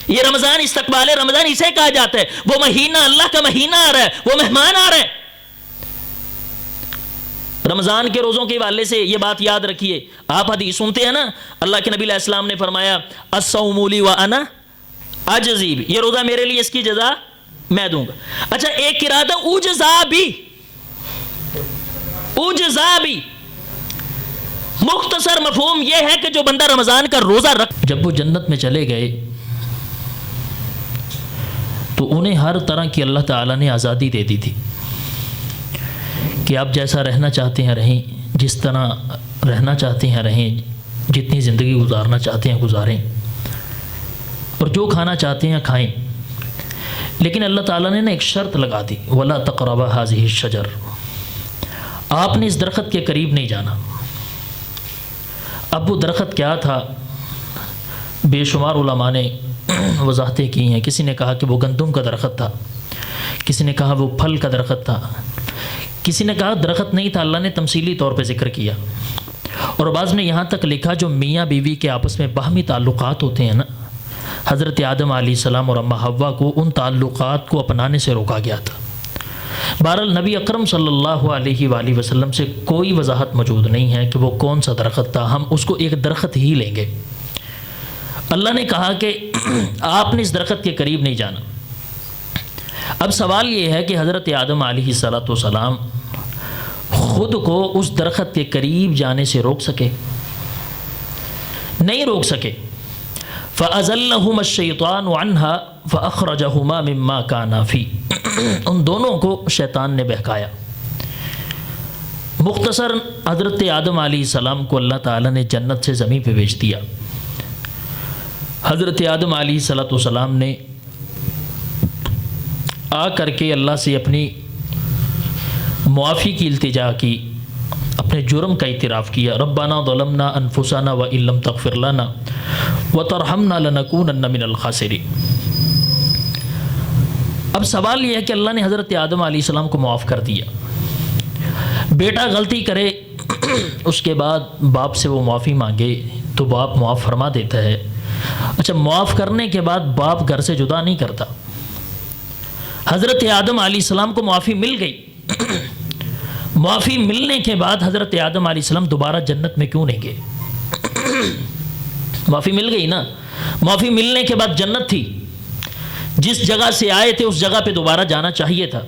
یہ رمضان استقبال رمضان اسے کہا جاتا ہے. وہ مہینہ اللہ کا مہینہ آ رہا ہے, وہ مہمان آ رہے ہیں. رمضان کے روزوں کے حوالے سے یہ بات یاد رکھیے, آپ حدیث سنتے ہیں نا, اللہ کے نبی علیہ السلام نے فرمایا الصوم لی وانا اجزی بھی, یہ روزہ میرے لیے, اس کی جزا میں دوں گا. اچھا ایک ارادہ اجزا بھی, اجزا بھی, مختصر مفہوم یہ ہے کہ جو بندہ رمضان کا روزہ رکھ, جب وہ جنت میں چلے گئے تو انہیں ہر طرح کی اللہ تعالیٰ نے آزادی دے دی تھی کہ آپ جیسا رہنا چاہتے ہیں رہیں, جس طرح رہنا چاہتے ہیں رہیں, جتنی زندگی گزارنا چاہتے ہیں گزاریں, اور جو کھانا چاہتے ہیں کھائیں. لیکن اللہ تعالیٰ نے ایک شرط لگا دی, وَلَا تَقْرَبَا هَٰذِهِ الشَّجَرَ, آپ نے اس درخت کے قریب نہیں جانا. اب وہ درخت کیا تھا, بے شمار علماء نے وضاحتیں کی ہیں. کسی نے کہا کہ وہ گندم کا درخت تھا, کسی نے کہا وہ پھل کا درخت تھا, کسی نے کہا درخت نہیں تھا. اللہ نے تمثیلی طور پہ ذکر کیا, اور بعض نے یہاں تک لکھا جو میاں بیوی کے آپس میں باہمی تعلقات ہوتے ہیں نا, حضرت آدم علیہ السلام اور اماں حوا کو ان تعلقات کو اپنانے سے روکا گیا تھا. بہرحال نبی اکرم صلی اللہ علیہ وآلہ وسلم سے کوئی وضاحت موجود نہیں ہے کہ وہ کون سا درخت تھا, ہم اس کو ایک درخت ہی لیں گے. اللہ نے کہا کہ آپ نے اس درخت کے قریب نہیں جانا. اب سوال یہ ہے کہ حضرت آدم علیہ السلام خود کو اس درخت کے قریب جانے سے روک سکے؟ نہیں روک سکے. فَأَزَلَّهُمَا الشَّيْطَانُ عَنْهَا فَأَخْرَجَهُمَا مِمَّا كَانَا فِيهِ, ان دونوں کو شیطان نے بہکایا. مختصر حضرت آدم علیہ السلام کو اللہ تعالیٰ نے جنت سے زمین پہ بھیج دیا. حضرت آدم علیہ السلام نے آ کر کے اللہ سے اپنی معافی کی التجا کی, اپنے جرم کا اعتراف کیا. ربنا ظلمنا انفسنا وان لم تغفر لنا وترحمنا لنکونن من الخاسرین. اب سوال یہ ہے کہ اللہ نے حضرت آدم علیہ السلام کو معاف کر دیا. بیٹا غلطی کرے اس کے بعد باپ سے وہ معافی مانگے تو باپ معاف فرما دیتا ہے. اچھا معاف کرنے کے بعد باپ گھر سے جدا نہیں کرتا. حضرت آدم علیہ السلام کو معافی مل گئی, معافی ملنے کے بعد حضرت آدم علیہ السلام دوبارہ جنت میں کیوں نہیں گئے؟ معافی مل گئی نا, معافی ملنے کے بعد جنت تھی, جس جگہ سے آئے تھے اس جگہ پہ دوبارہ جانا چاہیے تھا,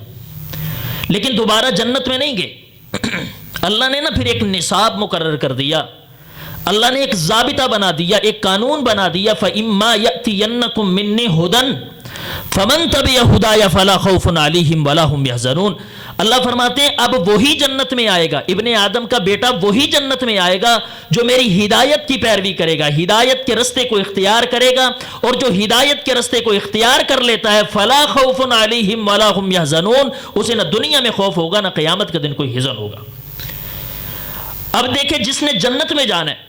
لیکن دوبارہ جنت میں نہیں گئے. اللہ نے نا پھر ایک نصاب مقرر کر دیا, اللہ نے ایک ضابطہ بنا دیا, ایک قانون بنا دیا. فَإِمَّا يَأْتِيَنَّكُم مِّنِّي هُدًى فَمَن تَبِعَ هُدَايَ فَلَا خَوْفٌ عَلَيْهِمْ وَلَا هُمْ يَحْزَنُونَ. اللہ فرماتے ہیں اب وہی جنت میں آئے گا, ابن آدم کا بیٹا وہی جنت میں آئے گا جو میری ہدایت کی پیروی کرے گا, ہدایت کے رستے کو اختیار کرے گا. اور جو ہدایت کے رستے کو اختیار کر لیتا ہے فَلَا خَوْفٌ عَلَيْهِمْ وَلَا هُمْ يَحْزَنُونَ, اسے نہ دنیا میں خوف ہوگا نہ قیامت کے دن کوئی حزن ہوگا. اب دیکھیں جس نے جنت میں جانا ہے,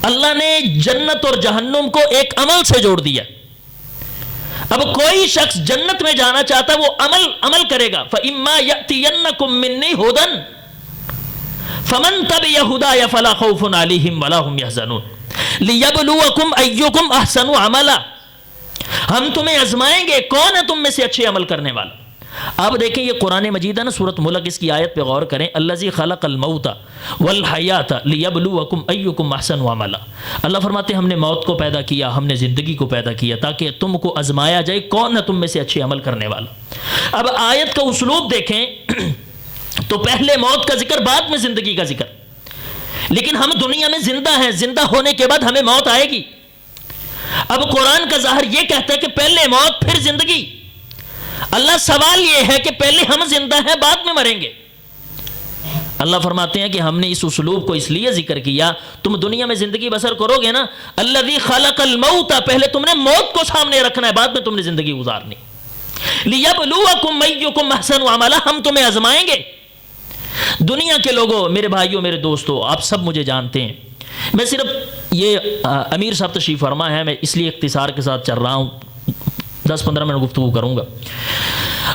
اللہ نے جنت اور جہنم کو ایک عمل سے جوڑ دیا. اب کوئی شخص جنت میں جانا چاہتا وہ عمل کرے گا. فَإِمَّا يَأْتِيَنَّكُم مِّنِّي هُدًى فَمَن تَبِعَ هُدَايَ فَلَا خَوْفٌ عَلَيْهِمْ وَلَا هُمْ يَحْزَنُونَ لِيَبْلُوَكُمْ أَيُّكُمْ أَحْسَنُ عَمَلًا. ہم تمہیں آزمائیں گے کون ہے تم میں سے اچھے عمل کرنے والا. آپ دیکھیں یہ قرآن مجید ہے نا, سورۃ ملک, اس کی آیت پہ غور کریں. الذی خلق الموت والحیات لیبلوکم ایکم احسن عملا. اللہ فرماتے ہیں ہم نے موت کو پیدا کیا, ہم نے زندگی کو پیدا کیا تاکہ تم کو آزمایا جائے کون ہے تم میں سے اچھے عمل کرنے والا. اب آیت کا اسلوب دیکھیں تو پہلے موت کا ذکر, بعد میں زندگی کا ذکر. لیکن ہم دنیا میں زندہ ہیں, زندہ ہونے کے بعد ہمیں موت آئے گی. اب قرآن کا ظاہر یہ کہتا ہے کہ پہلے موت پھر زندگی. اللہ سوال یہ ہے کہ پہلے ہم زندہ ہیں بعد میں مریں گے. اللہ فرماتے ہیں کہ ہم نے اس اسلوب کو اس لیے ذکر کیا, تم دنیا میں زندگی بسر کرو گے نا, الذی خلق الموت, پہلے تم نے موت کو سامنے رکھنا ہے, بعد میں تم نے زندگی گزارنی. لیبلوکم ایکم احسن عملا, ہم تمہیں آزمائیں گے. دنیا کے لوگوں, میرے بھائیوں, میرے دوستوں, آپ سب مجھے جانتے ہیں. میں صرف یہ امیر صاحب تشریف فرما ہے, میں اس لیے اختصار کے ساتھ چل رہا ہوں, 10-15 منٹ گفتگو کروں گا.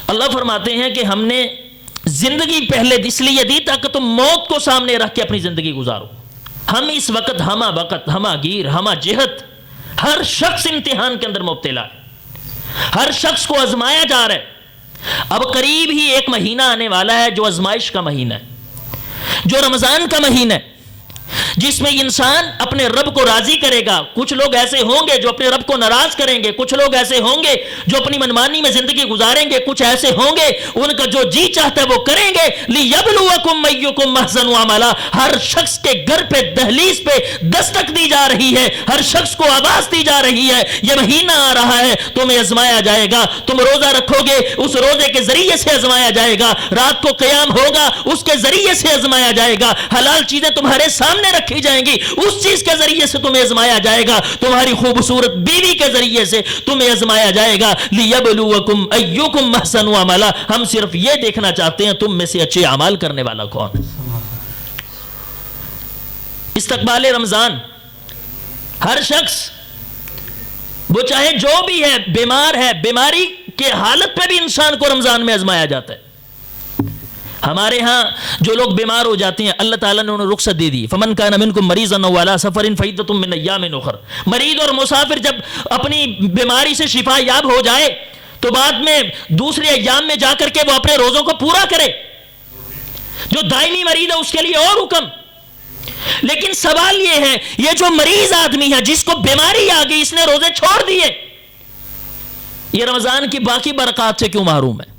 اللہ فرماتے ہیں کہ ہم نے زندگی پہلے اس لیے دی تاکہ تم موت کو سامنے رکھ کے اپنی زندگی گزارو. ہم اس وقت ہمہ وقت, ہمہ گیر, ہمہ جہت, ہر شخص امتحان کے اندر مبتلا ہے، ہر شخص کو آزمایا جا رہا ہے۔ اب قریب ہی ایک مہینہ آنے والا ہے جو آزمائش کا مہینہ ہے، جو رمضان کا مہینہ ہے، جس میں انسان اپنے رب کو راضی کرے گا۔ کچھ لوگ ایسے ہوں گے جو اپنے رب کو ناراض کریں گے، کچھ لوگ ایسے ہوں گے جو اپنی منمانی میں زندگی گزاریں گے، کچھ ایسے ہوں گے ان کا جو جی چاہتا ہے وہ کریں گے۔ لِيَبْلُوَكُمْ أَيُّكُمْ أَحْسَنُ عَمَلًا، ہر شخص کے گھر پہ دہلیز پہ دستک دی جا رہی ہے، ہر شخص کو آواز دی جا رہی ہے، یہ مہینہ آ رہا ہے، تمہیں آزمایا جائے گا، تم روزہ رکھو گے، اس روزے کے ذریعے سے آزمایا جائے گا، رات کو قیام ہوگا، اس کے ذریعے سے آزمایا جائے گا، حلال چیزیں تمہارے سامنے رکھی جائیں گی، اس چیز کے ذریعے سے تمہیں آزمایا جائے گا، تمہاری خوبصورت بیوی کے ذریعے سے تمہیں آزمایا جائے گا۔ لِيَبْلُوَكُمْ أَيُّكُمْ أَحْسَنُ عَمَلًا، ہم صرف یہ دیکھنا چاہتے ہیں تم میں سے اچھے اعمال کرنے والا کون۔ استقبال رمضان، ہر شخص وہ چاہے جو بھی ہے، بیمار ہے، بیماری کے حالت پہ بھی انسان کو رمضان میں آزمایا جاتا ہے۔ ہمارے ہاں جو لوگ بیمار ہو جاتے ہیں اللہ تعالیٰ نے انہیں رخصت دے دی، فمن کان منکم مریضا او علی سفر فعدۃ من ایام اخر۔ مریض اور مسافر جب اپنی بیماری سے شفا یاب ہو جائے تو بعد میں دوسرے ایام میں جا کر کے وہ اپنے روزوں کو پورا کرے۔ جو دائمی مریض ہے اس کے لیے اور حکم۔ لیکن سوال یہ ہے، یہ جو مریض آدمی ہے جس کو بیماری آ گئی، اس نے روزے چھوڑ دیے، یہ رمضان کی باقی برکات سے کیوں محروم ہے؟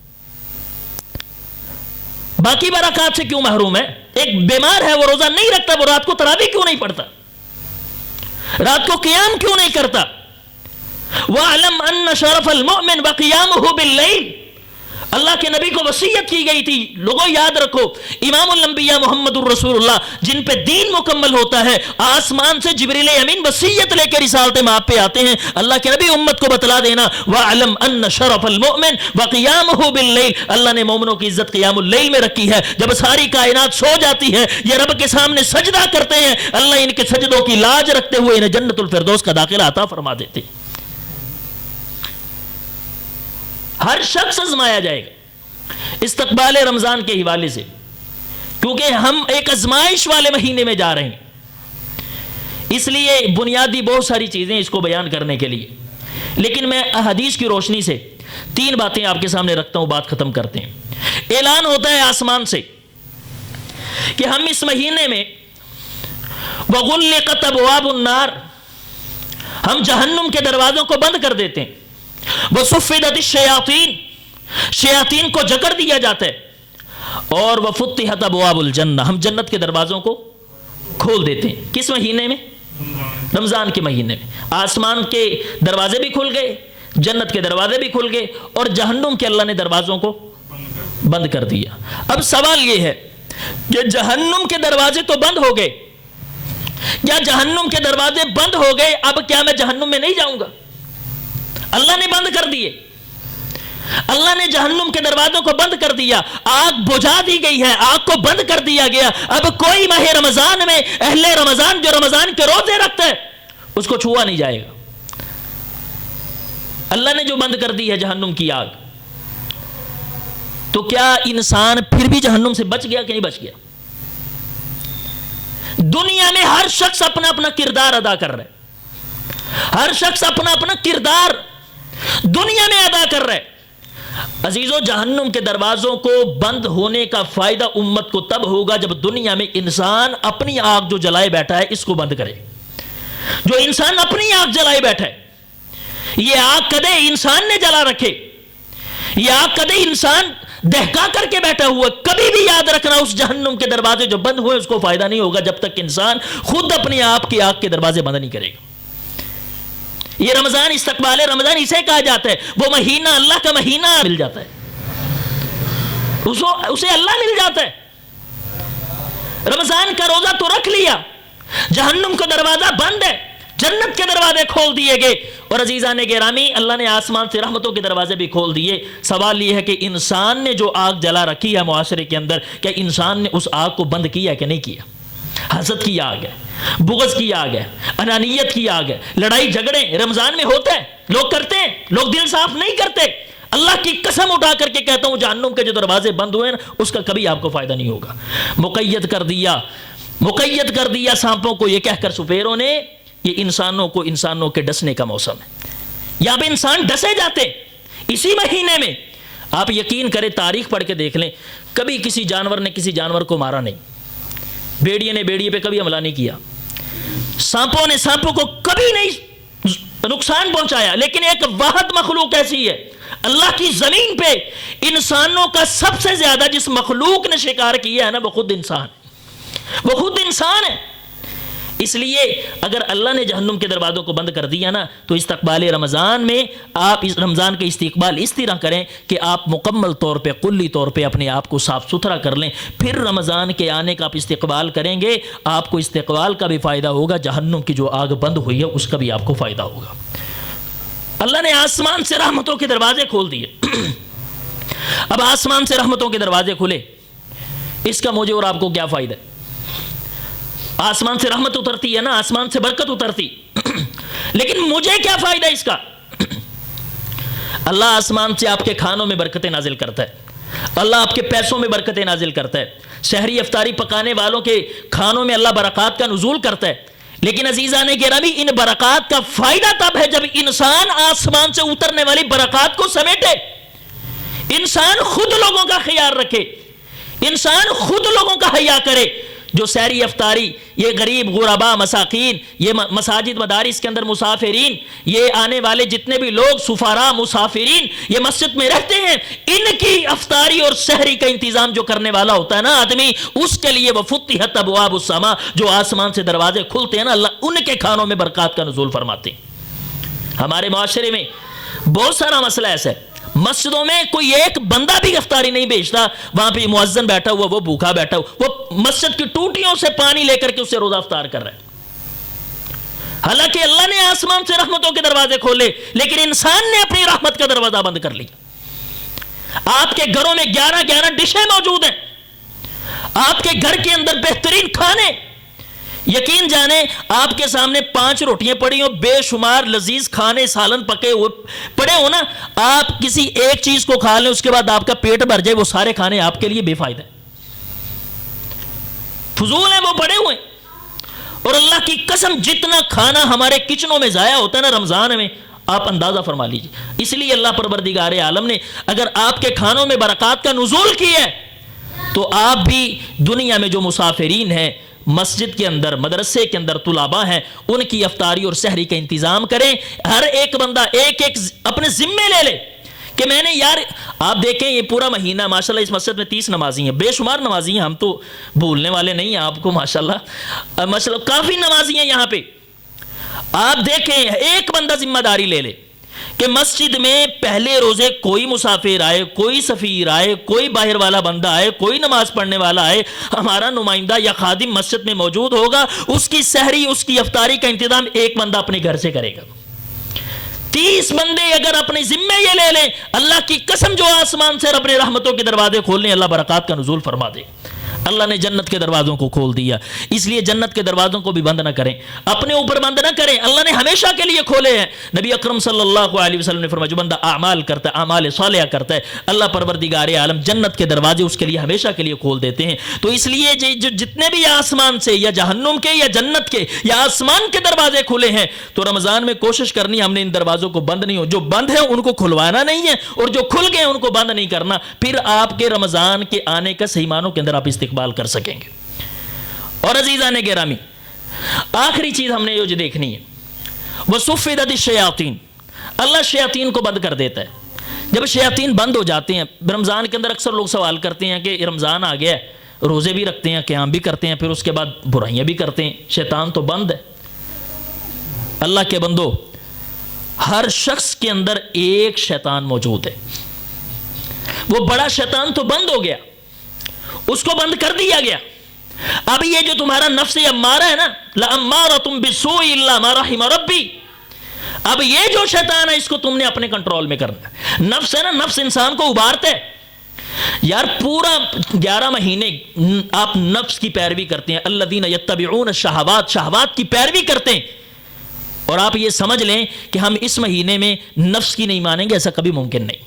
باقی برکات سے کیوں محروم ہے؟ ایک بیمار ہے، وہ روزہ نہیں رکھتا، وہ رات کو تراویح کیوں نہیں پڑھتا؟ رات کو قیام کیوں نہیں کرتا؟ وَاعْلَمْ أَنَّ شَرَفَ الْمُؤْمِنِ وَقِيَامُهُ بِاللَّيْلِ، اللہ کے نبی کو وصیت کی گئی تھی، لوگوں یاد رکھو، امام الانبیاء محمد الرسول اللہ جن پہ دین مکمل ہوتا ہے، آسمان سے جبریل امین وصیت لے کے رسالت مآب پہ آتے ہیں، اللہ کے نبی امت کو بتلا دینا وَاعْلَمْ أَنَّ شَرَفَ الْمُؤْمِنِ وَقِيَامُهُ بِاللَّيْلِ، اللہ نے مومنوں کی عزت قیام اللیل میں رکھی ہے۔ جب ساری کائنات سو جاتی ہے، یہ رب کے سامنے سجدہ کرتے ہیں، اللہ ان کے سجدوں کی لاج رکھتے ہوئے انہیں جنت الفردوس کا داخلہ عطا فرما دیتے ہیں۔ ہر شخص آزمایا جائے گا استقبال رمضان کے حوالے سے، کیونکہ ہم ایک آزمائش والے مہینے میں جا رہے ہیں، اس لیے بنیادی بہت ساری چیزیں اس کو بیان کرنے کے لیے، لیکن میں احادیث کی روشنی سے 3 باتیں آپ کے سامنے رکھتا ہوں، بات ختم کرتے ہیں۔ اعلان ہوتا ہے آسمان سے کہ ہم اس مہینے میں وَغُلِّقَتْ أَبْوَابُ النَّارِ، ہم جہنم کے دروازوں کو بند کر دیتے ہیں، وَصُفِّدَتِ الشَّيَاطِينُ، شیاطین کو جکڑ دیا جاتا ہے، اور وَفُتِّحَتْ أَبْوَابُ الْجَنَّةِ، ہم جنت کے دروازوں کو کھول دیتے ہیں۔ کس مہینے میں؟ رمضان کے مہینے میں۔ آسمان کے دروازے بھی کھل گئے، جنت کے دروازے بھی کھل گئے، اور جہنم کے اللہ نے دروازوں کو بند کر دیا۔ اب سوال یہ ہے کہ جہنم کے دروازے تو بند ہو گئے، کیا جہنم کے دروازے بند ہو گئے، اب کیا میں جہنم میں نہیں جاؤں گا؟ اللہ نے بند کر دیے، اللہ نے جہنم کے دروازوں کو بند کر دیا، آگ بجھا دی گئی ہے، آگ کو بند کر دیا گیا۔ اب کوئی ماہ رمضان میں اہل رمضان جو رمضان کے روزے رکھتا ہے اس کو چھوا نہیں جائے گا۔ اللہ نے جو بند کر دی ہے جہنم کی آگ، تو کیا انسان پھر بھی جہنم سے بچ گیا کہ نہیں بچ گیا؟ دنیا میں ہر شخص اپنا اپنا کردار ادا کر رہا ہے، ہر شخص اپنا اپنا کردار دنیا میں ادا کر رہا ہے۔ عزیزو، جہنم کے دروازوں کو بند ہونے کا فائدہ امت کو تب ہوگا جب دنیا میں انسان اپنی آگ جو جلائے بیٹھا ہے اس کو بند کرے۔ جو انسان اپنی آگ جلائے بیٹھا ہے، یہ آگ کدے انسان نے جلا رکھے، یہ آگ کدے انسان دہکا کر کے بیٹھا ہوا، کبھی بھی یاد رکھنا اس جہنم کے دروازے جو بند ہوئے اس کو فائدہ نہیں ہوگا جب تک انسان خود اپنے آپ کی آگ کے دروازے بند نہیں کرے گا۔ یہ رمضان، استقبال رمضان اسے کہا جاتا ہے، وہ مہینہ اللہ کا مہینہ مل جاتا ہے، اسے اللہ مل جاتا ہے۔ رمضان کا روزہ تو رکھ لیا، جہنم کا دروازہ بند ہے، جنت کے دروازے کھول دیے گئے، اور عزیزان گرامی اللہ نے آسمان سے رحمتوں کے دروازے بھی کھول دیے۔ سوال یہ ہے کہ انسان نے جو آگ جلا رکھی ہے معاشرے کے اندر، کیا انسان نے اس آگ کو بند کیا کہ نہیں کیا؟ حسد کی آگ ہے، بغض کی آگ ہے، انانیت کی آگ ہے، لڑائی جھگڑے رمضان میں ہوتا ہے، لوگ کرتے ہیں، لوگ دل صاف نہیں کرتے۔ اللہ کی قسم اٹھا کر کے کہتا ہوں جہنم کے جو دروازے بند ہوئے نا اس کا کبھی آپ کو فائدہ نہیں ہوگا۔ مقید کر دیا سانپوں کو یہ کہہ کر سپیروں نے، یہ انسانوں کے ڈسنے کا موسم ہے. یہاں پہ انسان ڈسے جاتے اسی مہینے میں. آپ یقین کریں، تاریخ پڑھ کے دیکھ لیں، کبھی کسی جانور نے کسی جانور کو مارا نہیں. بھیڑیے نے بھیڑیے پہ کبھی حملہ نہیں کیا، سانپوں نے سانپوں کو کبھی نہیں نقصان پہنچایا. لیکن ایک واحد مخلوق ایسی ہے اللہ کی زمین پہ انسانوں کا سب سے زیادہ جس مخلوق نے شکار کیا ہے نا، وہ خود انسان ہے. وہ خود انسان ہے. اس لیے اگر اللہ نے جہنم کے دروازوں کو بند کر دیا نا، تو استقبال رمضان میں آپ اس رمضان کا استقبال اس طرح کریں کہ آپ مکمل طور پہ کلی طور پہ اپنے آپ کو صاف ستھرا کر لیں. پھر رمضان کے آنے کا آپ استقبال کریں گے، آپ کو استقبال کا بھی فائدہ ہوگا، جہنم کی جو آگ بند ہوئی ہے اس کا بھی آپ کو فائدہ ہوگا. اللہ نے آسمان سے رحمتوں کے دروازے کھول دیے. اب آسمان سے رحمتوں کے دروازے کھلے، اس کا مجھے اور آپ کو کیا فائدہ ہے؟ آسمان سے رحمت اترتی ہے نا، آسمان سے برکت اترتی، لیکن مجھے کیا فائدہ اس کا؟ اللہ آسمان سے آپ کے کھانوں میں برکتیں نازل کرتا ہے، اللہ آپ کے پیسوں میں برکتیں نازل کرتا ہے، شہری افطاری پکانے والوں کے کھانوں میں اللہ برکات کا نزول کرتا ہے. لیکن عزیزان گرامی، ان برکات کا فائدہ تب ہے جب انسان آسمان سے اترنے والی برکات کو سمیٹے، انسان خود لوگوں کا خیال رکھے، انسان خود لوگوں کا حیا کرے. جو سحری افطاری، یہ غریب غربا مساکین، یہ مساجد مدارس کے اندر مسافرین، یہ آنے والے جتنے بھی لوگ سفارا مسافرین یہ مسجد میں رہتے ہیں، ان کی افطاری اور سحری کا انتظام جو کرنے والا ہوتا ہے نا آدمی، اس کے لیے وہ فتحت ابواب السماء، جو آسمان سے دروازے کھلتے ہیں نا، اللہ ان کے کھانوں میں برکات کا نزول فرماتے ہیں. ہمارے معاشرے میں بہت سارا مسئلہ ایسا ہے، مسجدوں میں کوئی ایک بندہ بھی افطاری نہیں بیچتا، وہاں پہ مؤذن بیٹھا ہوا، وہ بھوکا بیٹھا ہوا، وہ مسجد کی ٹوٹیوں سے پانی لے کر کے اسے روزہ افطار کر رہا ہے. حالانکہ اللہ نے آسمان سے رحمتوں کے دروازے کھولے، لیکن انسان نے اپنی رحمت کا دروازہ بند کر لیا. آپ کے گھروں میں 11 ڈشیں موجود ہیں، آپ کے گھر کے اندر بہترین کھانے، یقین جانیں آپ کے سامنے 5 روٹیاں پڑی ہوں، بے شمار لذیذ کھانے سالن پکے ہوئے پڑے ہو نا، آپ کسی ایک چیز کو کھا لیں، اس کے بعد آپ کا پیٹ بھر جائے، وہ سارے کھانے آپ کے لیے بے فائدہ ہیں، فضول ہیں، وہ پڑے ہوئے. اور اللہ کی قسم جتنا کھانا ہمارے کچنوں میں ضائع ہوتا ہے نا رمضان میں، آپ اندازہ فرما لیجیے. اس لیے اللہ پروردگار عالم نے اگر آپ کے کھانوں میں برکات کا نزول کیا ہے، تو آپ بھی دنیا میں جو مسافرین ہیں، مسجد کے اندر، مدرسے کے اندر طلباء ہیں، ان کی افطاری اور سحری کا انتظام کریں. ہر ایک بندہ ایک اپنے ذمے لے لے کہ میں نے، یار آپ دیکھیں یہ پورا مہینہ ماشاءاللہ اس مسجد میں 30 نمازی ہیں، بے شمار نمازی ہیں، ہم تو بھولنے والے نہیں ہیں، آپ کو ماشاءاللہ کافی نمازی ہیں یہاں پہ. آپ دیکھیں ایک بندہ ذمہ داری لے لے کہ مسجد میں پہلے روزے کوئی مسافر آئے، کوئی سفیر آئے، کوئی باہر والا بندہ آئے، کوئی نماز پڑھنے والا آئے، ہمارا نمائندہ یا خادم مسجد میں موجود ہوگا، اس کی سحری اس کی افطاری کا انتظام ایک بندہ اپنے گھر سے کرے گا. 30 بندے اگر اپنے ذمے یہ لے لیں، اللہ کی قسم جو آسمان سے اپنے رحمتوں کے دروازے کھولنے، اللہ برکات کا نزول فرما دے. اللہ نے جنت کے دروازوں کو کھول دیا، اس لیے جنت کے دروازوں کو بھی بند نہ کریں، اپنے اوپر بند نہ کریں، اللہ نے ہمیشہ کے لیے کھولے ہیں. نبی اکرم صلی اللہ علیہ وسلم نے فرمایا جو بندہ اعمال کرتا ہے، اعمال صالحہ کرتا ہے، اللہ پروردگار عالم جنت کے دروازے اس کے لیے ہمیشہ کے لیے کھول دیتے ہیں. تو اس لیے جو جتنے بھی آسمان سے یا جہنم کے یا جنت کے یا آسمان کے دروازے کھلے ہیں، تو رمضان میں کوشش کرنی ہم نے ان دروازوں کو بند نہیں ہو، جو بند ہیں ان کو کھلوانا نہیں ہے، اور جو کھل گئے ان کو بند نہیں کرنا. پھر آپ کے رمضان کے آنے کا صحیح معنوں کے اندر آپ استقبال کر سکیں گے. اور عزیزان گرامی، آخری چیز ہم نے یہ جو دیکھنی ہے، وَصُفِّدَتِ الشَّيَاطِينَ، اللہ شیاطین کو بند کر دیتا ہے. جب شیاطین بند ہو جاتے ہیں رمضان کے اندر، اکثر لوگ سوال کرتے ہیں کہ رمضان آ گیا ہے، روزے بھی رکھتے ہیں، قیام بھی کرتے ہیں، پھر اس کے بعد برائیاں بھی کرتے ہیں، شیطان تو بند ہے. اللہ کے بندو، ہر شخص کے اندر ایک شیطان موجود ہے. وہ بڑا شیطان تو بند ہو گیا، اس کو بند کر دیا گیا. اب یہ جو تمہارا نفس امارہ ہے نا، لَأَمَّارَةٌ بِالسُّوءِ إِلَّا مَا رَحِمَ رَبِّي، اب یہ جو شیطان ہے اس کو تم نے اپنے کنٹرول میں کرنا ہے. نفس ہے نا، نفس انسان کو ابھارتا ہے. یار پورا 11 مہینے آپ نفس کی پیروی کرتے ہیں، الذین یتبعون الشہوات، شہوات کی پیروی کرتے ہیں. اور آپ یہ سمجھ لیں کہ ہم اس مہینے میں نفس کی نہیں مانیں گے، ایسا کبھی ممکن نہیں.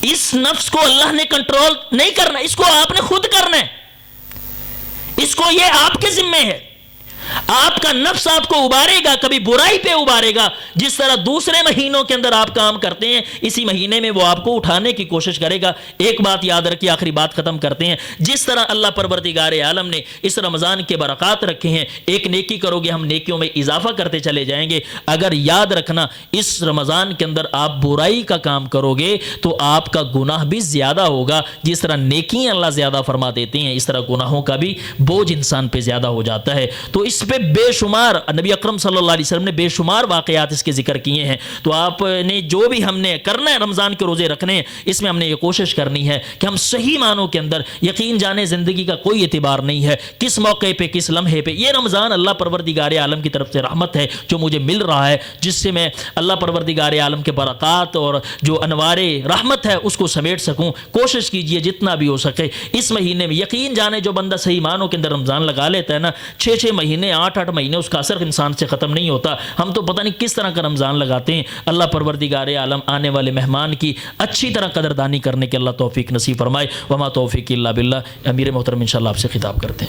اس نفس کو اللہ نے کنٹرول نہیں کرنا، اس کو آپ نے خود کرنا ہے، اس کو یہ آپ کے ذمے ہے. آپ کا نفس آپ کو ابارے گا، کبھی برائی پہ ابارے گا. جس طرح دوسرے مہینوں کے اندر آپ کام کرتے ہیں، اسی مہینے میں وہ آپ کو اٹھانے کی کوشش کرے گا. ایک بات یاد رکھیے، آخری بات ختم کرتے ہیں. جس طرح اللہ پروردگار عالم نے اس رمضان کے برکات رکھے ہیں، ایک نیکی کرو گے ہم نیکیوں میں اضافہ کرتے چلے جائیں گے. اگر یاد رکھنا اس رمضان کے اندر آپ برائی کا کام کرو گے تو آپ کا گناہ بھی زیادہ ہوگا. جس طرح نیکیاں اللہ زیادہ فرما دیتے ہیں، اس طرح گناہوں کا بھی بوجھ انسان پہ زیادہ ہو جاتا ہے. تو اس پہ بے شمار نبی اکرم صلی اللہ علیہ وسلم نے بے شمار واقعات اس کے ذکر کیے ہیں. تو آپ نے جو بھی ہم نے کرنا ہے رمضان کے روزے رکھنے ہیں، اس میں ہم نے یہ کوشش کرنی ہے کہ ہم صحیح معنوں کے اندر، یقین جانے زندگی کا کوئی اعتبار نہیں ہے کس موقع پہ کس لمحے پہ. یہ رمضان اللہ پروردگار عالم کی طرف سے رحمت ہے جو مجھے مل رہا ہے، جس سے میں اللہ پروردگار عالم کے برکات اور جو انوار رحمت ہے اس کو سمیٹ سکوں. کوشش کیجئے جتنا بھی ہو سکے اس مہینے میں. یقین جانے جو بندہ صحیح معنوں کے اندر رمضان لگا لیتا ہے نا، 6 مہینے 8 مہینے اس کا اثر انسان سے ختم نہیں ہوتا. ہم تو پتہ نہیں کس طرح کا رمضان لگاتے ہیں. اللہ پروردگار عالم آنے والے مہمان کی اچھی طرح قدردانی کرنے کے اللہ توفیق نصیب فرمائے. وما توفیق الا باللہ. امیر محترم انشاءاللہ آپ سے خطاب کرتے ہیں.